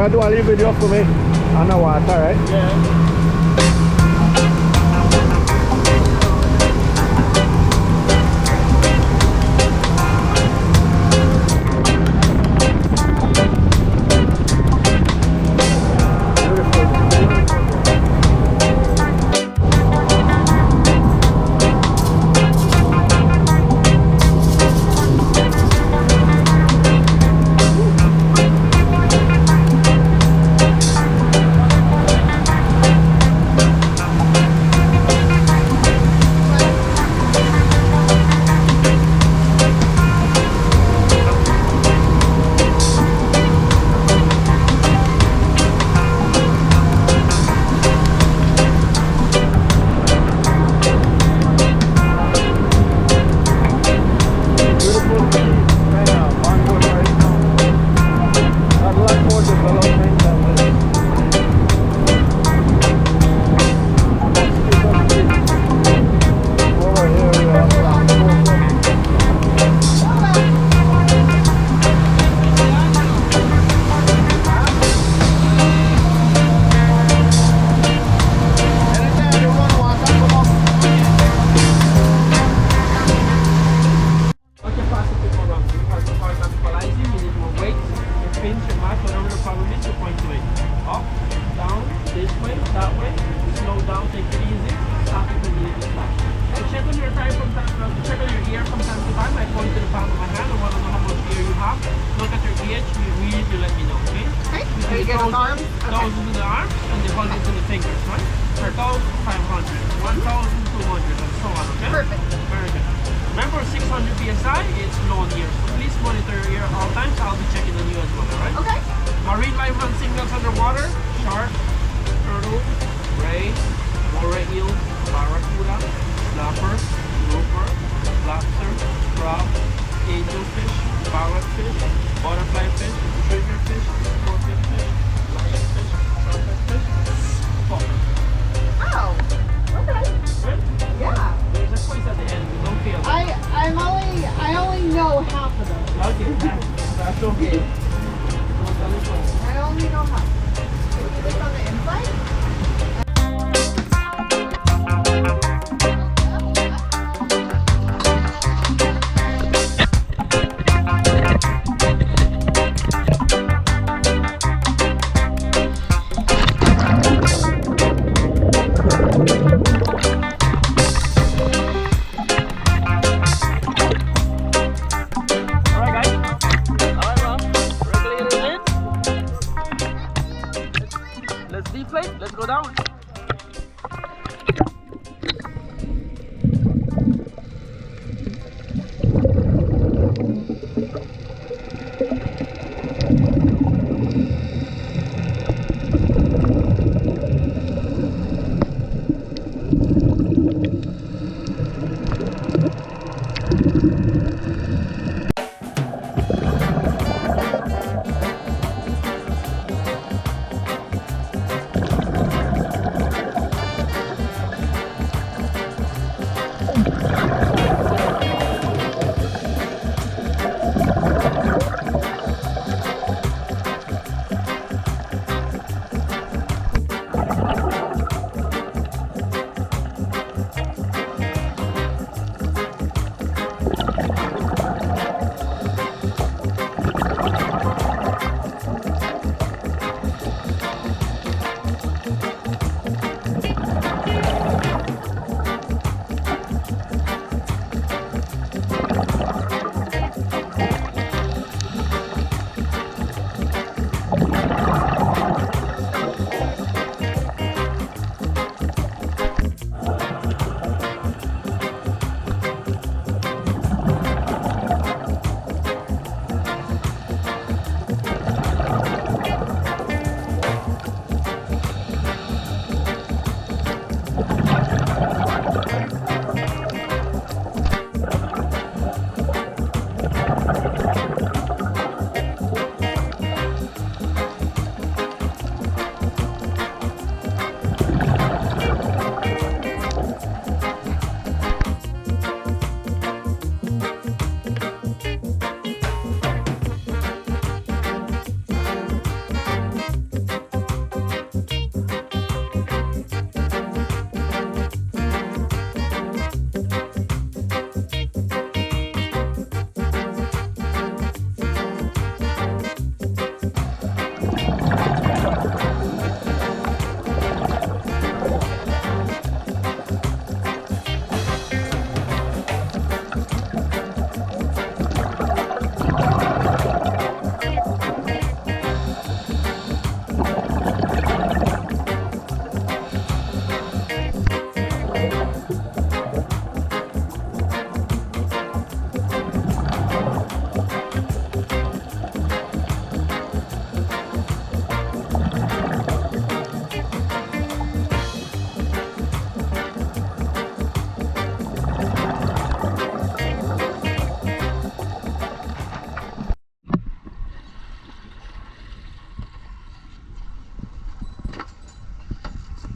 You're gonna do a little video for me on the water, right? Yeah.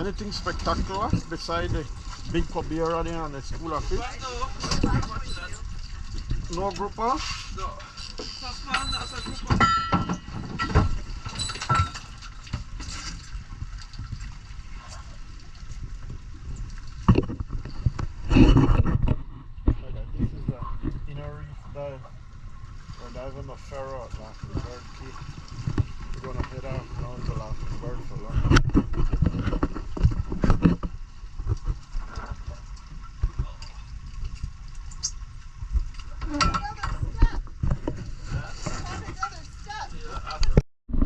Anything spectacular beside the big CUBERA there and the school of fish? No grouper? No. So small, that's a grouper. This is an inner reef dive. We're diving the ferro at Laughing Bird Key. We're gonna head out down to Laughing Bird for lunch.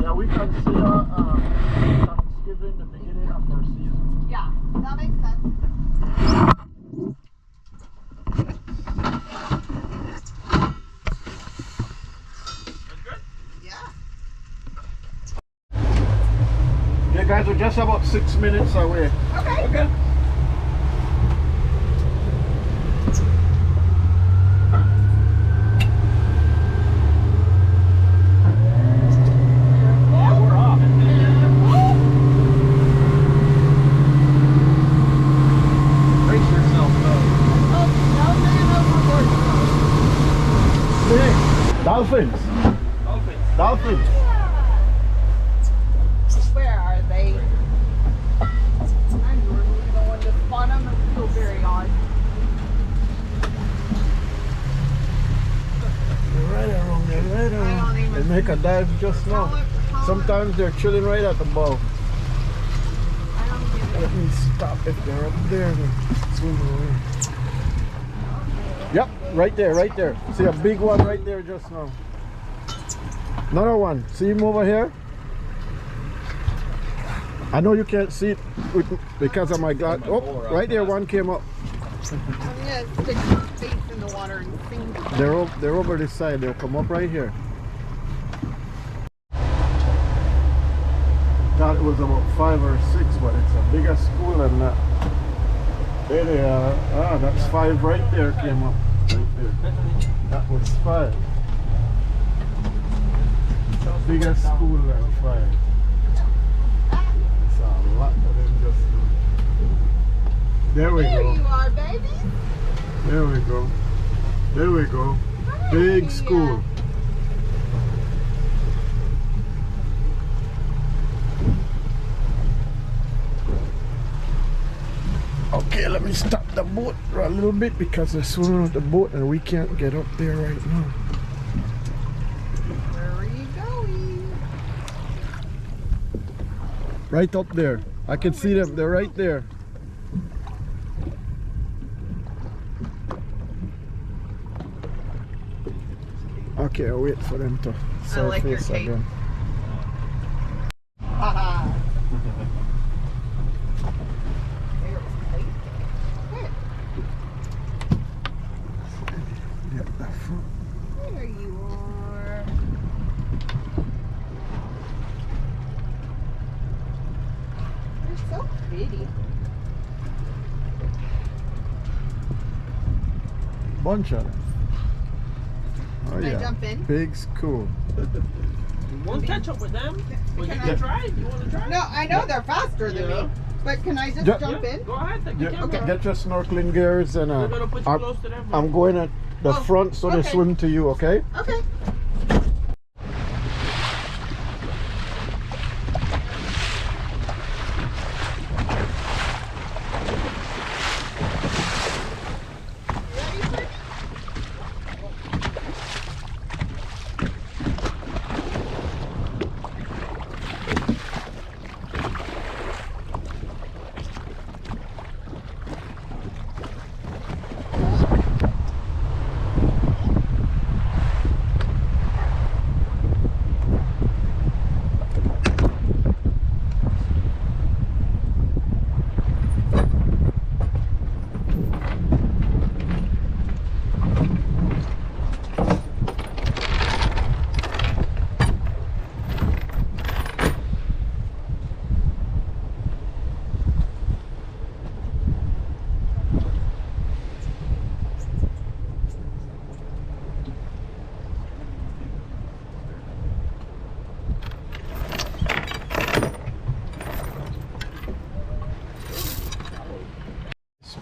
Yeah, we consider Thanksgiving the beginning of our season. Yeah, that makes sense. Yeah. Yeah, guys, we're just about 6 minutes away. Okay. Dolphins. Dolphins. Where are they? I'm normally going to spawn them and feel very odd. They're right around there, right around. They make a dive just now. Sometimes they're chilling right at the bow. I don't get it. Let me stop if they're up there and swim away. Yep, right there, right there. See a big one right there just now. Another one. See him over here? I know you can't see it because of my glass. Oh, right there, one came up. I'm gonna stick my face in the water and sing. They're over this side. They'll come up right here. Thought it was about 5 or 6, but it's a bigger school than that. There they are. Ah, that's 5 right there came up. Right there. That was 5. It's a bigger school than 5. It's a lot of them just now. There we There go. you are, baby. There we go. There we go. Big school. Okay, let me stop the boat for a little bit because they're swimming with the boat and we can't get up there right now. Where are you going? Right up there. I can see them. They're right there. Okay, I'll wait for them to like your surface cape. again. Haha. Yeah, that front. There you are. You're so pretty. Bunch of them. Oh Can I yeah. jump in? Big school. You want to catch up with them? Well, you Can can I- try. You want to try? No, I know they're faster than Yeah. me. But can I just Yeah. jump in? Go ahead. Take the Yeah, camera. get your snorkeling gears and We're gonna put you I'm, close to them. I'm going at the Oh, front so they okay. swim to you, okay? Okay.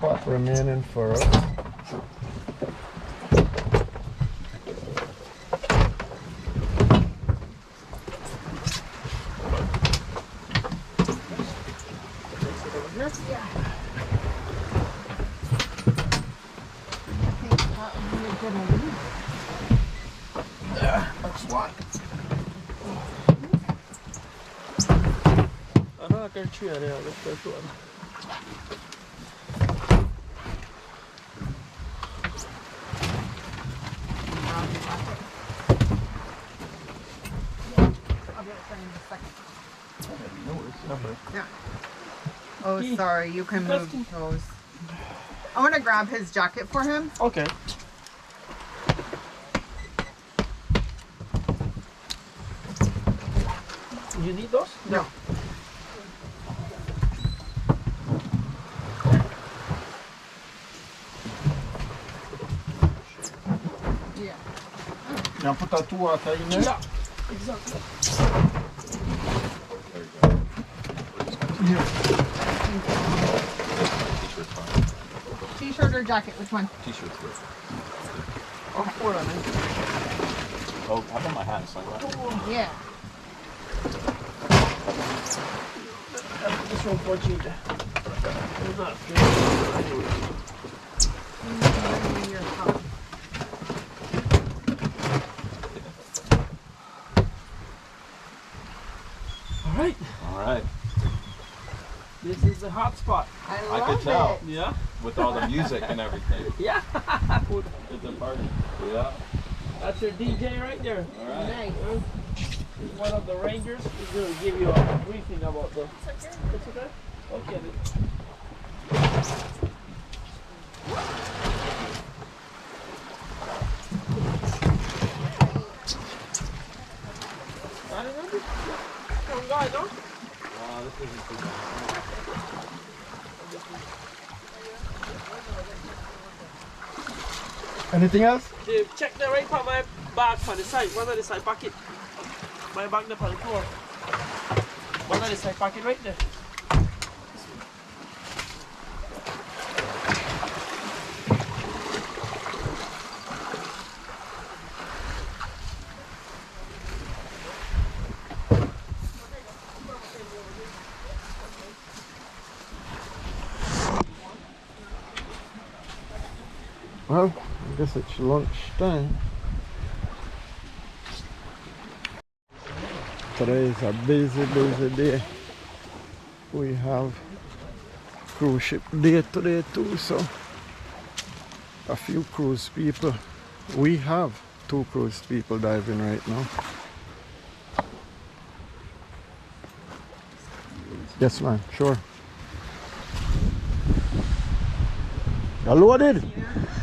spot remaining for us. That's one. I know I can cheer there. Let's go to Yeah. Oh, sorry. You can move those. I want to grab his jacket for him. Okay. You need those? No. Yeah. Can put that two water in there? Yeah, exactly. T-shirt or jacket? Which one? T-shirt's good. I'll pour it on it. Oh, how about my hat and sunglasses? Yeah. This one for you. I'm not feeling Alright, Alright. this is the hot spot. I I love could tell. it. Yeah? With all the music and everything. Yeah. It's a party. Yeah. That's your DJ right there. Alright. Nice. He's one of the rangers. He's going to give you a briefing about the... It's okay? Okay. I don't know. Come guy, no? This isn't too bad. Anything else? Check the right part my bag for the side. One on the side pocket. My bag there on the floor. One on the side pocket right there. Well, I guess it's lunch time. Today is a busy day. We have cruise ship day today too, so a few cruise people. We have 2 cruise people diving right now. Yes, man, sure. You loaded?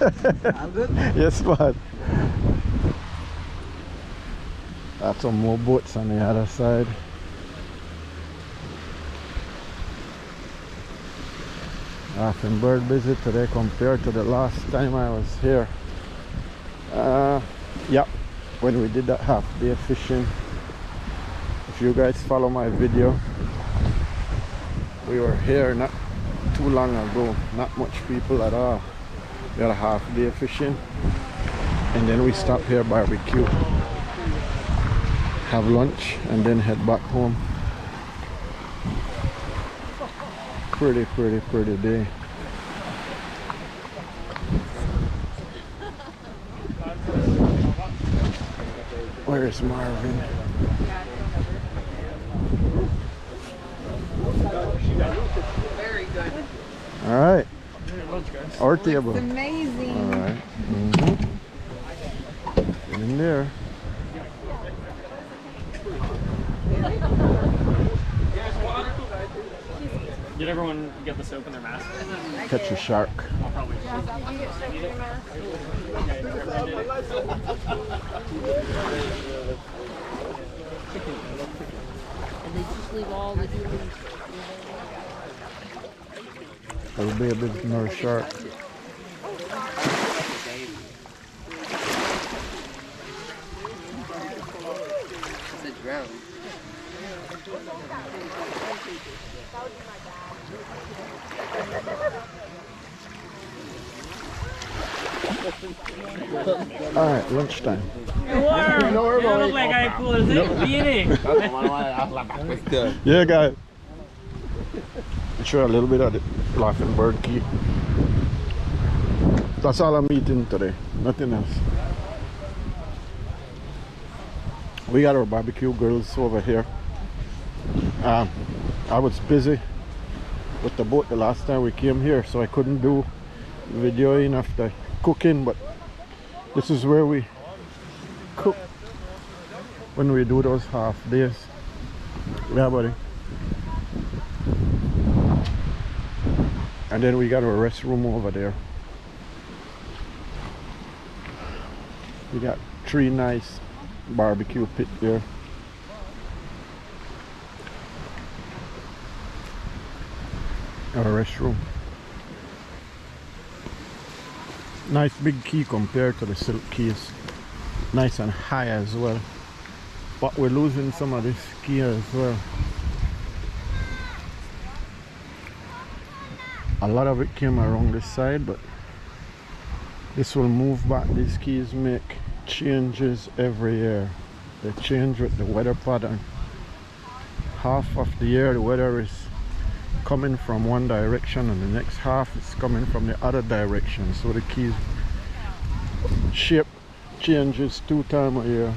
I'm good. Yes, man. That's some more boats on the other side. I've been bird busy today compared to the last time I was here. Yeah, when we did that half-day fishing. If you guys follow my video, we were here not too long ago. Not much people at all. We had a half-day fishing, and then we stopped here barbecue, have lunch, and then head back home. Pretty day. Where is Marvin? Very good. All right. Lunch, guys. Our table. It's amazing. All right. Get in there. Did everyone get the soap in their mask? Catch a shark. I'll probably. And they just leave all the humans. There'll be a bit more shark. It's a drone. Alright, lunchtime. You look like I cool, is it? Beanie. Yeah, guys. Sure, a little bit of the laughing bird key. That's all I'm eating today. Nothing else. We got our barbecue grills over here. I was busy with the boat the last time we came here, so I couldn't do videoing of the cooking, but this is where we cook when we do those half days. Yeah, buddy. And then we got a restroom over there. We got 3 nice barbecue pit there. Our restroom. Nice big key compared to the silk keys. Nice and high as well. But we're losing some of this key as well. A lot of it came around this side, but this will move back. These keys make changes every year. They change with the weather pattern. Half of the year the weather is coming from one direction and the next half is coming from the other direction, so the keys shape changes 2 times a year.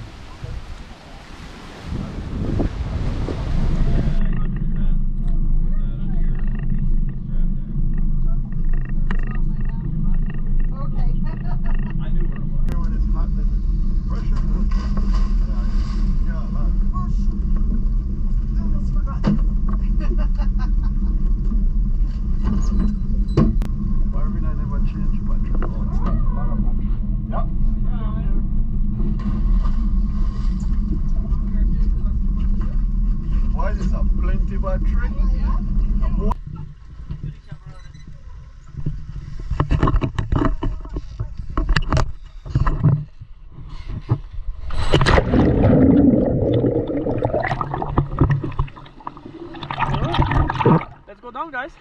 Let's go down, guys.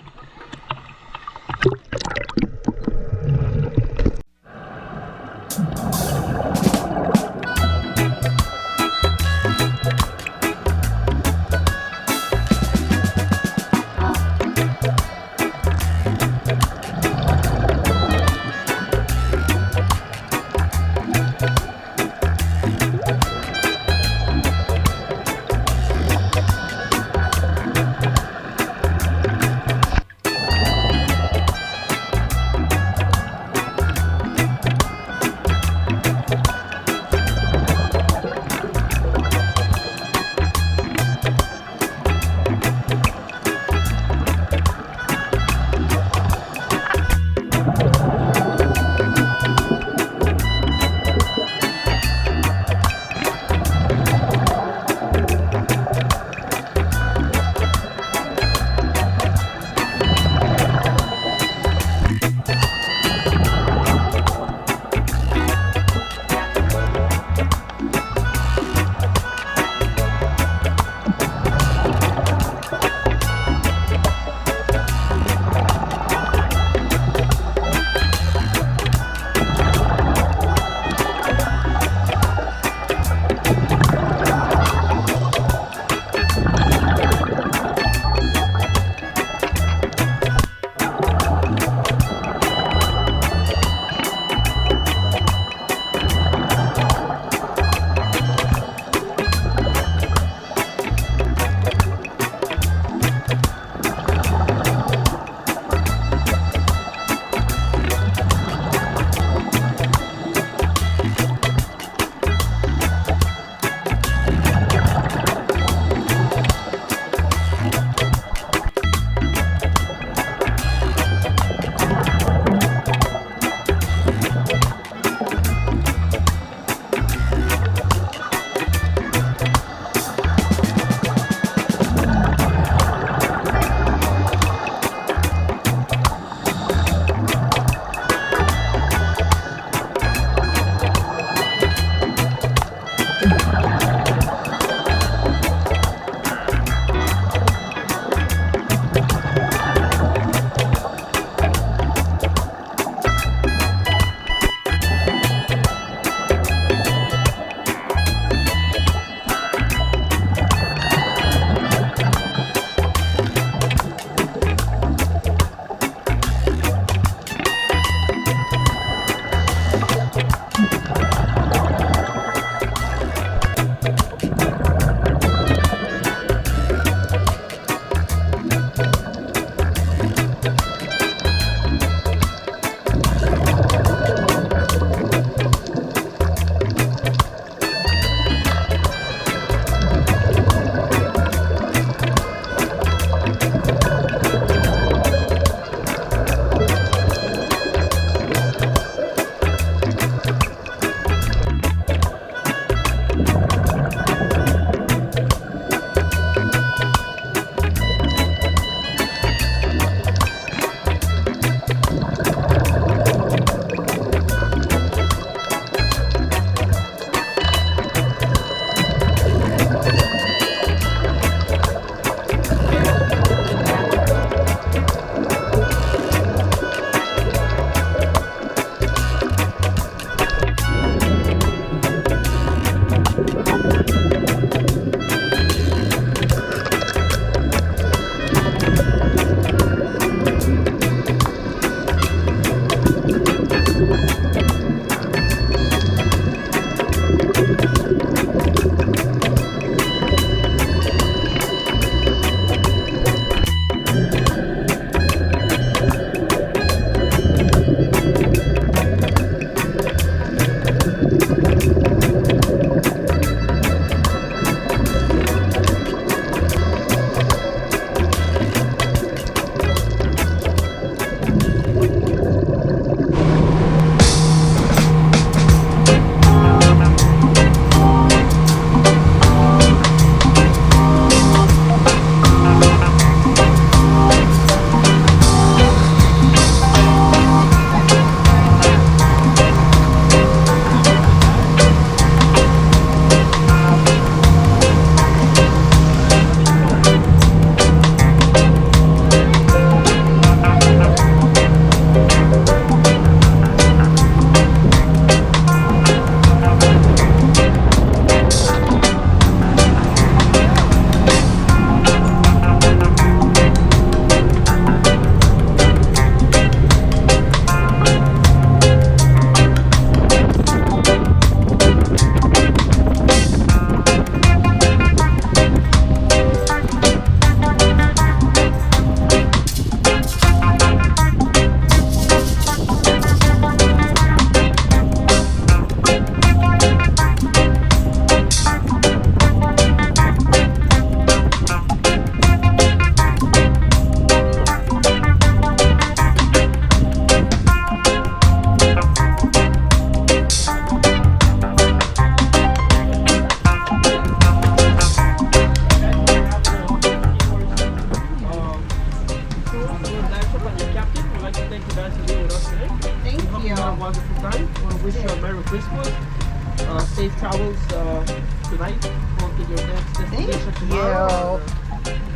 tonight on to your next destination tomorrow.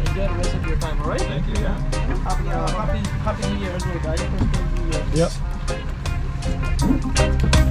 Enjoy the rest of your time, alright? Thank you, yeah. Happy New Year as well, guys. First New Year. Yep.